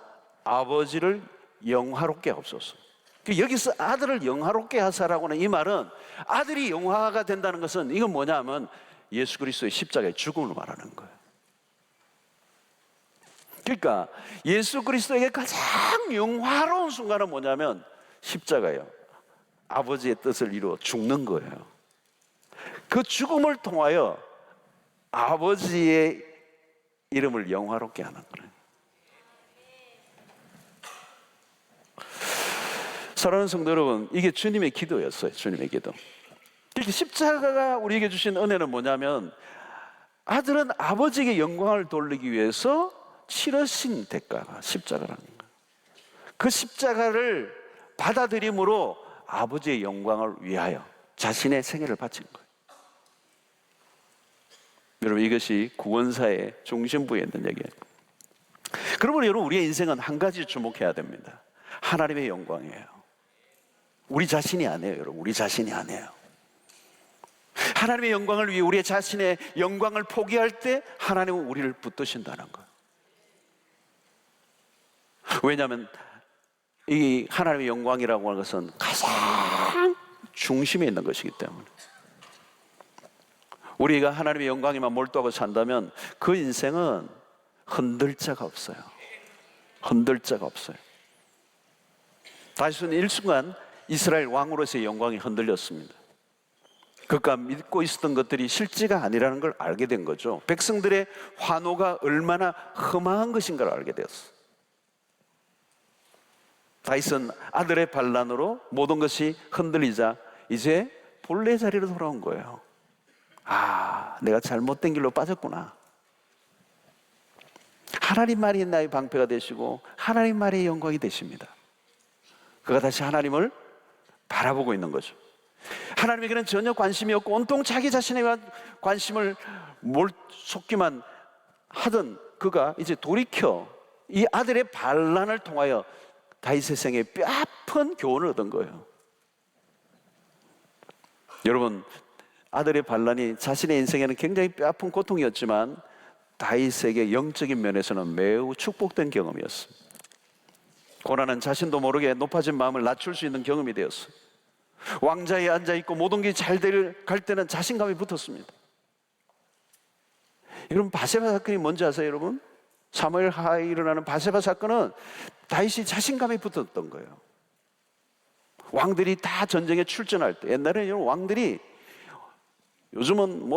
아버지를 영화롭게 하옵소서. 여기서 아들을 영화롭게 하사라고 하는 이 말은 아들이 영화가 된다는 것은 이건 뭐냐면 예수 그리스도의 십자가의 죽음을 말하는 거예요. 그러니까 예수 그리스도에게 가장 영화로운 순간은 뭐냐면 십자가예요. 아버지의 뜻을 이루어 죽는 거예요. 그 죽음을 통하여 아버지의 이름을 영화롭게 하는 거예요. 사랑하는 성도 여러분, 이게 주님의 기도였어요. 주님의 기도. 이렇게 십자가가 우리에게 주신 은혜는 뭐냐면 아들은 아버지에게 영광을 돌리기 위해서 치러신 대가가 십자가라는 거예요. 그 십자가를 받아들임으로 아버지의 영광을 위하여 자신의 생애를 바친 거예요. 여러분, 이것이 구원사의 중심부에 있는 얘기예요. 그러므로 여러분, 우리의 인생은 한 가지 주목해야 됩니다. 하나님의 영광이에요. 우리 자신이 아니에요, 여러분. 우리 자신이 아니에요. 하나님의 영광을 위해 우리의 자신의 영광을 포기할 때 하나님은 우리를 붙드신다는 거예요. 왜냐하면 이 하나님의 영광이라고 하는 것은 가장 중심에 있는 것이기 때문에. 우리가 하나님의 영광에만 몰두하고 산다면 그 인생은 흔들 자가 없어요. 흔들 자가 없어요. 다윗은 일순간 이스라엘 왕으로서의 영광이 흔들렸습니다. 그가 믿고 있었던 것들이 실제가 아니라는 걸 알게 된 거죠. 백성들의 환호가 얼마나 험한 것인가를 알게 되었어요. 다윗은 아들의 반란으로 모든 것이 흔들리자 이제 본래 자리로 돌아온 거예요. 아, 내가 잘못된 길로 빠졌구나. 하나님 말이 나의 방패가 되시고 하나님 말이 영광이 되십니다. 그가 다시 하나님을 바라보고 있는 거죠. 하나님에게는 전혀 관심이 없고 온통 자기 자신에 관심을 쏟기만 하던 그가 이제 돌이켜 이 아들의 반란을 통하여 다윗의 생에 뼈아픈 교훈을 얻은 거예요. 여러분, 아들의 반란이 자신의 인생에는 굉장히 뼈아픈 고통이었지만 다윗에게 영적인 면에서는 매우 축복된 경험이었습니다. 고난은 자신도 모르게 높아진 마음을 낮출 수 있는 경험이 되었어요. 왕자에 앉아있고 모든 게 잘 갈 때는 자신감이 붙었습니다. 여러분, 바세바 사건이 뭔지 아세요, 여러분? 사무엘 하에 일어나는 바세바 사건은 다윗이 자신감이 붙었던 거예요. 왕들이 다 전쟁에 출전할 때, 옛날에는 왕들이, 요즘은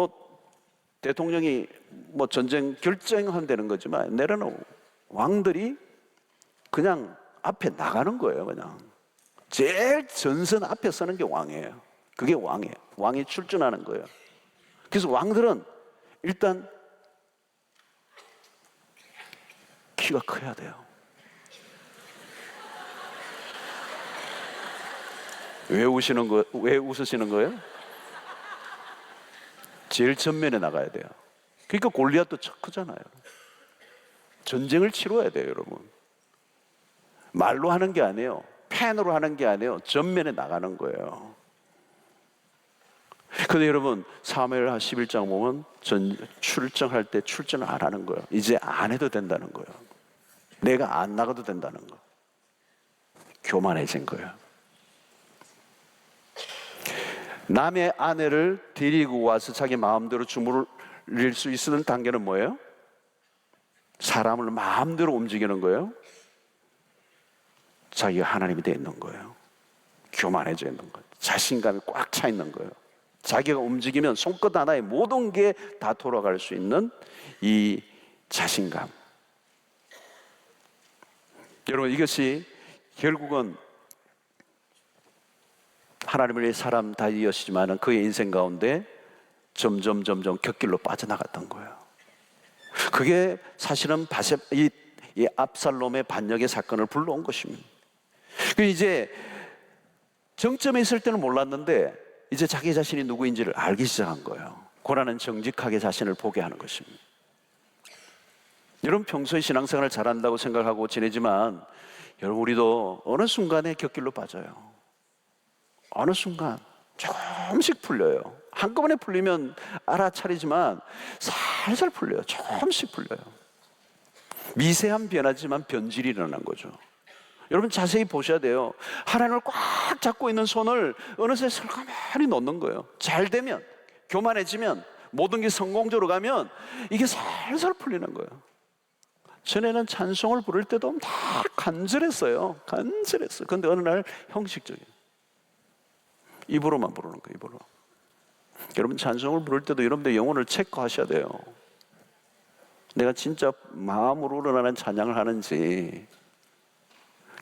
대통령이 전쟁 결정한다는 거지만 옛날에는 왕들이 그냥 앞에 나가는 거예요. 그냥 제일 전선 앞에 서는 게 왕이에요. 그게 왕이에요. 왕이 출전하는 거예요. 그래서 왕들은 일단 키가 커야 돼요. 왜 웃으시는 거예요? 제일 전면에 나가야 돼요. 그러니까 골리앗도 크잖아요. 전쟁을 치러야 돼요, 여러분. 말로 하는 게 아니에요. 펜으로 하는 게 아니에요. 전면에 나가는 거예요. 근데 여러분, 사무엘하 11장 보면 출정할 때 출전을 안 하는 거예요. 이제 안 해도 된다는 거예요. 내가 안 나가도 된다는 거. 교만해진 거예요. 남의 아내를 데리고 와서 자기 마음대로 주무를 수 있는 단계는 뭐예요? 사람을 마음대로 움직이는 거예요. 자기가 하나님이 되어 있는 거예요. 교만해져 있는 거예요. 자신감이 꽉 차 있는 거예요. 자기가 움직이면 손끝 하나에 모든 게 다 돌아갈 수 있는 이 자신감. 여러분, 이것이 결국은 하나님을 위해 사람 다이엇이지만 그의 인생 가운데 점점 곁길로 빠져나갔던 거예요. 그게 사실은 이 압살롬의 반역의 사건을 불러온 것입니다. 그 이제 정점에 있을 때는 몰랐는데 이제 자기 자신이 누구인지를 알기 시작한 거예요. 고난은 정직하게 자신을 보게 하는 것입니다. 여러분, 평소에 신앙생활을 잘한다고 생각하고 지내지만 여러분, 우리도 어느 순간에 곁길로 빠져요. 어느 순간 조금씩 풀려요. 한꺼번에 풀리면 알아차리지만 살살 풀려요. 조금씩 풀려요. 미세한 변화지만 변질이 일어난 거죠. 여러분, 자세히 보셔야 돼요. 하나님을 꽉 잡고 있는 손을 어느새 슬그머니 놓는 거예요. 잘 되면, 교만해지면, 모든 게 성공적으로 가면 이게 살살 풀리는 거예요. 전에는 찬송을 부를 때도 다 간절했어요. 그런데 어느 날 형식적이에요. 입으로만 부르는 거예요. 입으로. 여러분, 찬송을 부를 때도 여러분들 영혼을 체크하셔야 돼요. 내가 진짜 마음으로 우러나는 찬양을 하는지.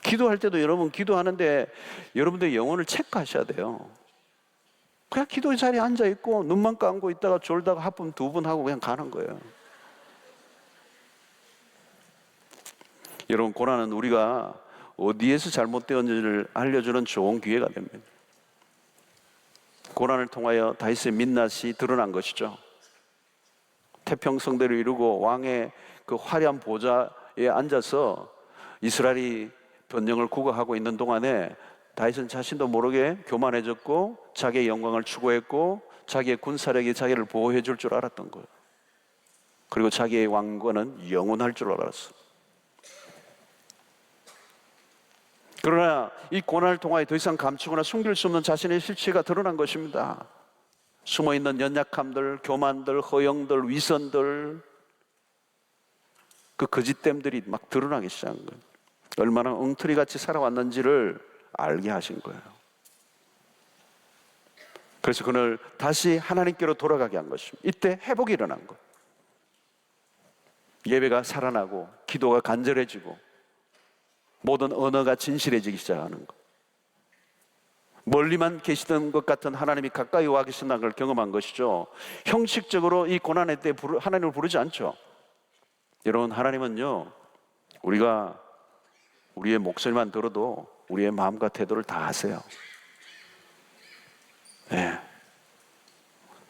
기도할 때도 여러분 기도하는데 여러분들 영혼을 체크하셔야 돼요. 그냥 기도 자리에 앉아있고 눈만 감고 있다가 졸다가 하품 2번 하고 그냥 가는 거예요. 여러분, 고난은 우리가 어디에서 잘못되었는지를 알려주는 좋은 기회가 됩니다. 고난을 통하여 다윗의 민낯이 드러난 것이죠. 태평성대를 이루고 왕의 그 화려한 보좌에 앉아서 이스라엘이 변경을 구가하고 있는 동안에 다윗은 자신도 모르게 교만해졌고 자기의 영광을 추구했고 자기의 군사력이 자기를 보호해 줄 줄 알았던 거예요. 그리고 자기의 왕권은 영원할 줄 알았어요. 그러나 이 고난을 통하여 더 이상 감추거나 숨길 수 없는 자신의 실체가 드러난 것입니다. 숨어있는 연약함들, 교만들, 허영들, 위선들, 그 거짓됨들이 막 드러나기 시작한 거예요. 얼마나 엉터리같이 살아왔는지를 알게 하신 거예요. 그래서 그를 다시 하나님께로 돌아가게 한 것입니다. 이때 회복이 일어난 거예요. 예배가 살아나고 기도가 간절해지고 모든 언어가 진실해지기 시작하는 것. 멀리만 계시던 것 같은 하나님이 가까이 와 계신다는 걸 경험한 것이죠. 형식적으로 이 고난의 때 하나님을 부르지 않죠. 여러분, 하나님은요, 우리가 우리의 목소리만 들어도 우리의 마음과 태도를 다 아세요. 네.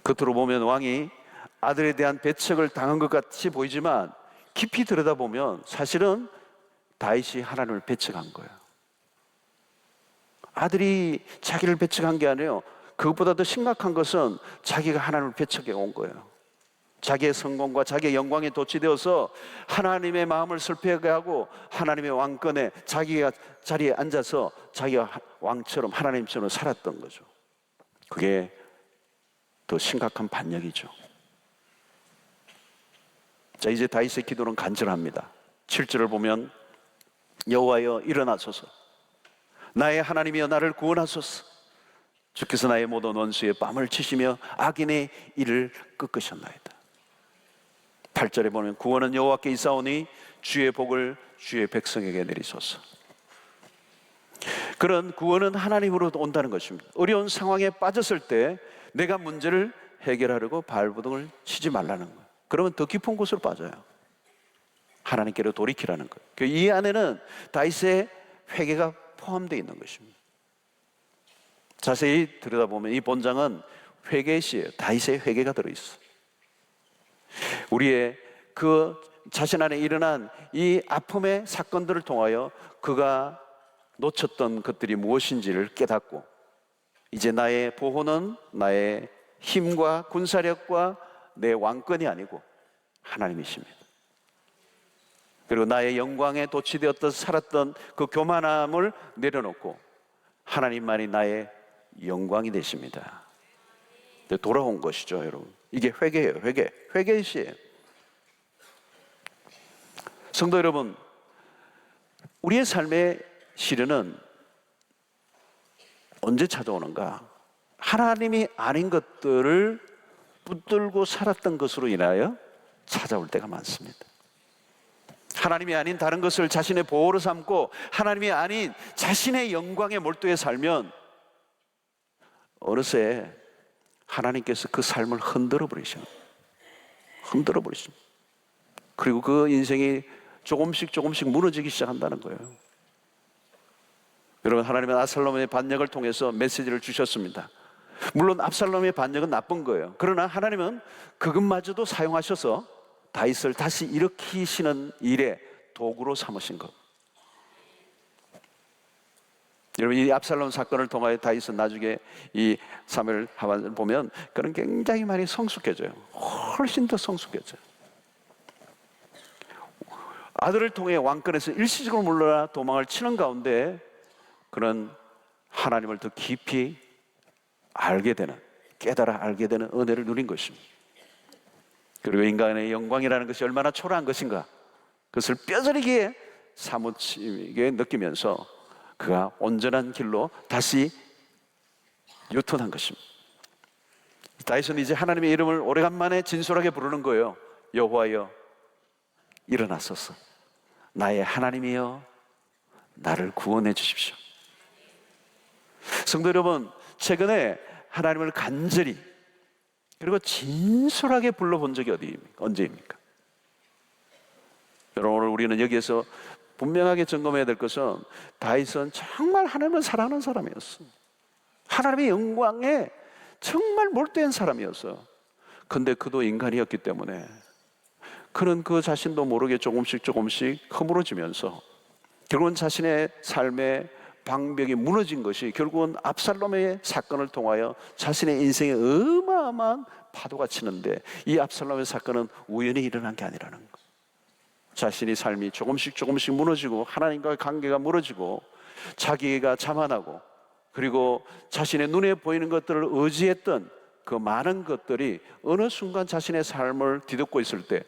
겉으로 보면 왕이 아들에 대한 배척을 당한 것 같이 보이지만 깊이 들여다보면 사실은 다윗이 하나님을 배척한 거예요. 아들이 자기를 배척한 게 아니에요. 그것보다 더 심각한 것은 자기가 하나님을 배척해 온 거예요. 자기의 성공과 자기의 영광에 도취되어서 하나님의 마음을 슬퍼하게 하고 하나님의 왕권에 자기가 자리에 앉아서 자기가 왕처럼 하나님처럼 살았던 거죠. 그게 더 심각한 반역이죠. 자, 이제 다윗의 기도는 간절합니다. 7절을 보면 여호와여 일어나소서, 나의 하나님이여 나를 구원하소서. 주께서 나의 모든 원수의 뺨을 치시며 악인의 일을 꺾으셨나이다. 8절에 보면 구원은 여호와께 있사오니 주의 복을 주의 백성에게 내리소서. 그런 구원은 하나님으로 온다는 것입니다. 어려운 상황에 빠졌을 때 내가 문제를 해결하려고 발버둥을 치지 말라는 거예요. 그러면 더 깊은 곳으로 빠져요. 하나님께로 돌이키라는 거예요. 이 안에는 다윗의 회개가 포함되어 있는 것입니다. 자세히 들여다보면 이 본장은 회개의 시예요. 다윗의 회개가 들어있어요. 우리의 그 자신 안에 일어난 이 아픔의 사건들을 통하여 그가 놓쳤던 것들이 무엇인지를 깨닫고 이제 나의 보호는 나의 힘과 군사력과 내 왕권이 아니고 하나님이십니다. 그리고 나의 영광에 도취되었던 살았던 그 교만함을 내려놓고 하나님만이 나의 영광이 되십니다. 돌아온 것이죠, 여러분. 이게 회개예요. 회개의 시예요. 성도 여러분, 우리의 삶의 시련은 언제 찾아오는가? 하나님이 아닌 것들을 붙들고 살았던 것으로 인하여 찾아올 때가 많습니다. 하나님이 아닌 다른 것을 자신의 보호로 삼고 하나님이 아닌 자신의 영광에 몰두해 살면 어느새 하나님께서 그 삶을 흔들어 버리십니다. 그리고 그 인생이 조금씩 무너지기 시작한다는 거예요. 여러분, 하나님은 압살롬의 반역을 통해서 메시지를 주셨습니다. 물론 압살롬의 반역은 나쁜 거예요. 그러나 하나님은 그것마저도 사용하셔서 다윗을 다시 일으키시는 일에 도구로 삼으신 것. 여러분, 이 압살롬 사건을 통하여 다윗은 나중에 이 사무엘 하반을 보면 그는 굉장히 많이 성숙해져요. 훨씬 더 성숙해져요. 아들을 통해 왕권에서 일시적으로 물러나 도망을 치는 가운데 그는 하나님을 더 깊이 알게 되는, 깨달아 알게 되는 은혜를 누린 것입니다. 그리고 인간의 영광이라는 것이 얼마나 초라한 것인가, 그것을 뼈저리게 사무치게 느끼면서 그가 온전한 길로 다시 유턴한 것입니다. 다윗은 이제 하나님의 이름을 오래간만에 진솔하게 부르는 거예요. 여호와여 일어나소서, 나의 하나님이여 나를 구원해 주십시오. 성도 여러분, 최근에 하나님을 간절히 그리고 진솔하게 불러본 적이 언제입니까? 여러분, 오늘 우리는 여기에서 분명하게 점검해야 될 것은 다윗은 정말 하나님을 사랑하는 사람이었어. 하나님의 영광에 정말 몰두한 사람이었어. 근데 그도 인간이었기 때문에 그는 그 자신도 모르게 조금씩 허물어지면서 결국은 자신의 삶의 방벽이 무너진 것이 결국은 압살롬의 사건을 통하여 자신의 인생에 어마어마한 파도가 치는데, 이 압살롬의 사건은 우연히 일어난 게 아니라는 것. 자신의 삶이 조금씩 무너지고 하나님과의 관계가 무너지고 자기가 자만하고 그리고 자신의 눈에 보이는 것들을 의지했던 그 많은 것들이 어느 순간 자신의 삶을 뒤덮고 있을 때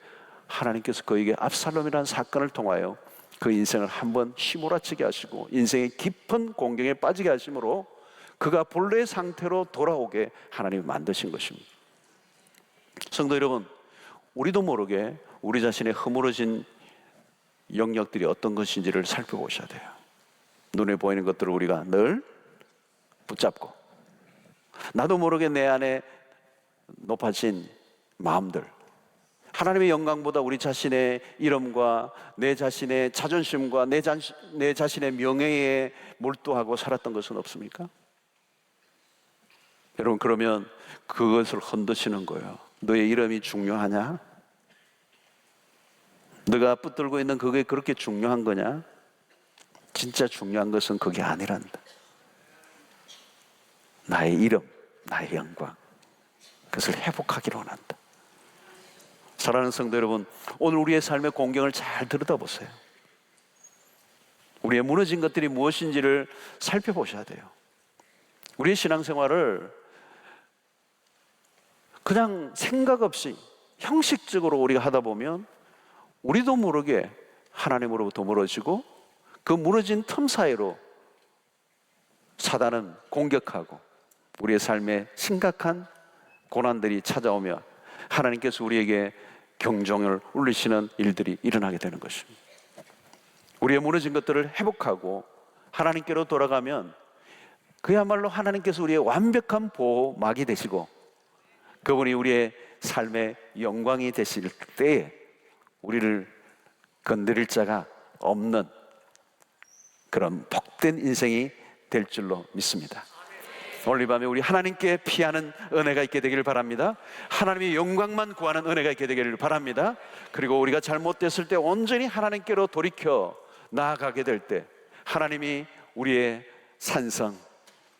하나님께서 그에게 압살롬이라는 사건을 통하여 그 인생을 한번 휘몰아치게 하시고 인생의 깊은 공경에 빠지게 하심으로 그가 본래의 상태로 돌아오게 하나님이 만드신 것입니다. 성도 여러분, 우리도 모르게 우리 자신의 허물어진 영역들이 어떤 것인지를 살펴보셔야 돼요. 눈에 보이는 것들을 우리가 늘 붙잡고 나도 모르게 내 안에 높아진 마음들, 하나님의 영광보다 우리 자신의 이름과 내 자신의 자존심과 내 자신의 명예에 몰두하고 살았던 것은 없습니까? 여러분, 그러면 그것을 흔드시는 거예요. 너의 이름이 중요하냐? 너가 붙들고 있는 그게 그렇게 중요한 거냐? 진짜 중요한 것은 그게 아니란다. 나의 이름, 나의 영광, 그것을 회복하기를 원한다. 사랑하는 성도 여러분, 오늘 우리의 삶의 공경을 잘 들여다보세요. 우리의 무너진 것들이 무엇인지를 살펴보셔야 돼요. 우리의 신앙생활을 그냥 생각 없이 형식적으로 우리가 하다 보면 우리도 모르게 하나님으로부터 멀어지고 그 무너진 틈 사이로 사단은 공격하고 우리의 삶에 심각한 고난들이 찾아오며 하나님께서 우리에게 경종을 울리시는 일들이 일어나게 되는 것입니다. 우리의 무너진 것들을 회복하고 하나님께로 돌아가면 그야말로 하나님께서 우리의 완벽한 보호막이 되시고 그분이 우리의 삶의 영광이 되실 때에 우리를 건드릴 자가 없는 그런 복된 인생이 될 줄로 믿습니다. 오늘 이 밤에 우리 하나님께 피하는 은혜가 있게 되기를 바랍니다. 하나님의 영광만 구하는 은혜가 있게 되기를 바랍니다. 그리고 우리가 잘못됐을 때 온전히 하나님께로 돌이켜 나아가게 될 때 하나님이 우리의 산성,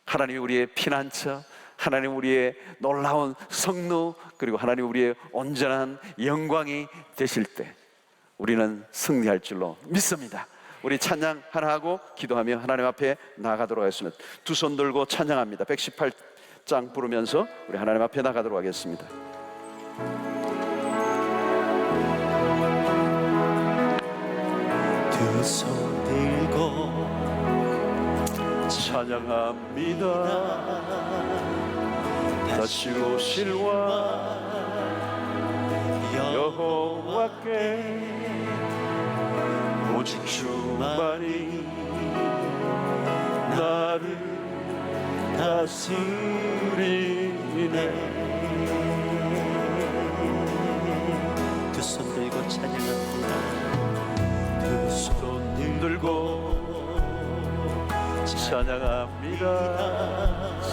하나님이 우리의 피난처, 하나님 우리의 놀라운 성루, 그리고 하나님 우리의 온전한 영광이 되실 때 우리는 승리할 줄로 믿습니다. 우리 찬양 하나 하고 기도하며 하나님 앞에 나아가도록 하겠습니다. 두 손 들고 찬양합니다. 118장 부르면서 우리 하나님 앞에 나가도록 하겠습니다. 두 손 들고 찬양합니다. 다시 오실 왕 여호와께 오직 주만이 나를 다스리네. 두 손 들고 찬양합니다. 두 손 들고 찬양합니다.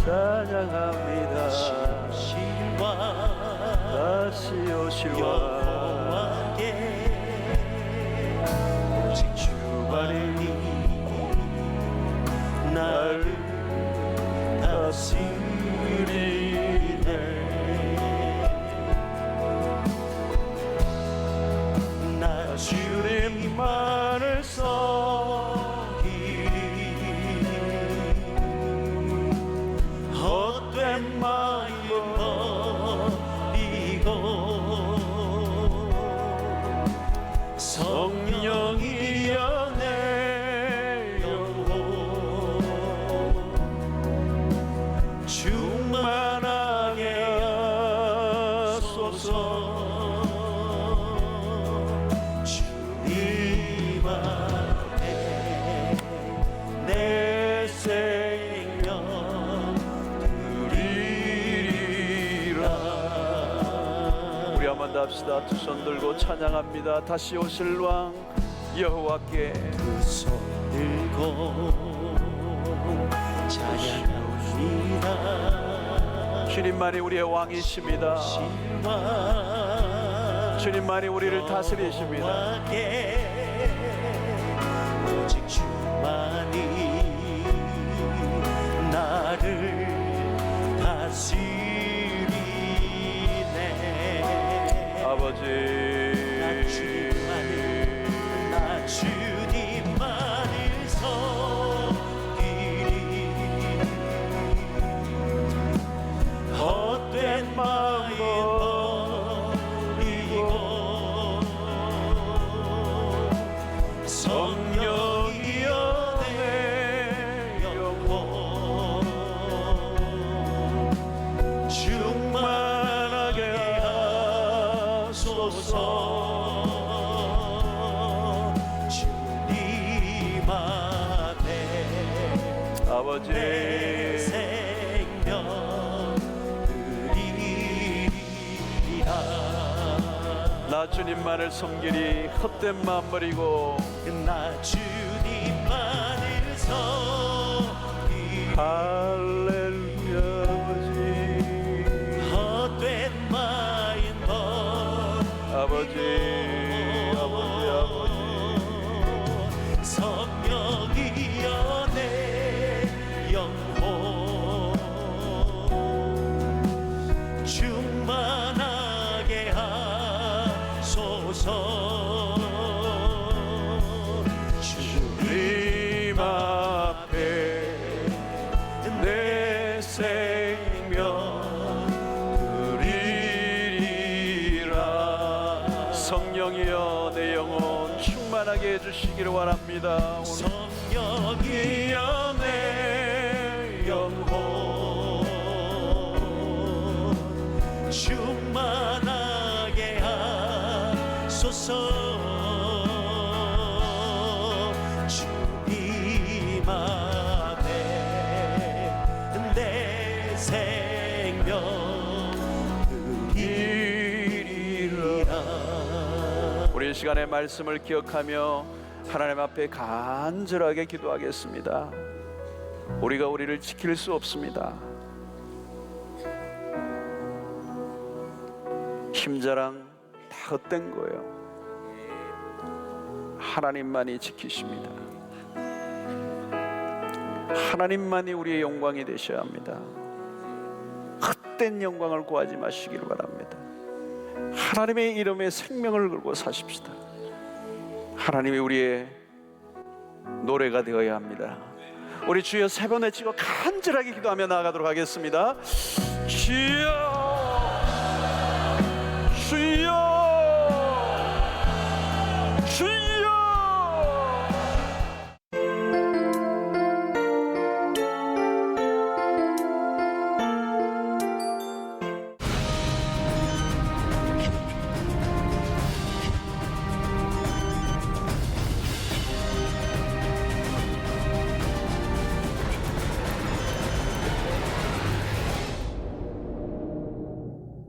찬양합니다. 다시 오실 왕 오직 주만이 나를 다스리네. 나 주님만을 헛된 마음 버리고 성령이여 내 영혼 충만하게 하소서. 주님 앞에 내 생명 우리 한번 더 합시다. 두 손 들고 찬양합니다. 다시 오실 왕 여호와께 두 손 들고 찬양합니다. 주님만이 우리의 왕이십니다. 주님만이 우리를 다스리십니다. 오직 주만이 나를 다스리네. 아버지 나 주님만을 섬기리. 헛된 마음 버리고 성령이여 내 영혼 충만하게 하소서. 주님 앞에 아버지 내 생명 드리리라. 나 주님만을 섬기리. 헛된 마음 버리고 나 주님만을 섬기리. 할렐루야. 헛된 마음 아버지 아버지 성령이여 내 영혼 충만하게 하소서. 주님 앞에 내 생명 드리리라. 성령이여 내 영혼 충만하게 해주시기를 원합니다. 성령이여 내 영혼 충만하게 하소서. 주님 앞에 내 생명 드리리라. 우리 이 시간의 말씀을 기억하며 하나님 앞에 간절하게 기도하겠습니다. 우리가 우리를 지킬 수 없습니다. 힘자랑 다 헛된 거예요. 하나님만이 지키십니다. 하나님만이 우리의 영광이 되셔야 합니다. 헛된 영광을 구하지 마시기를 바랍니다. 하나님의 이름에 생명을 걸고 사십시다. 하나님이 우리의 노래가 되어야 합니다. 우리 주여 세 번 외치고 간절하게 기도하며 나아가도록 하겠습니다. 주여 주여 주여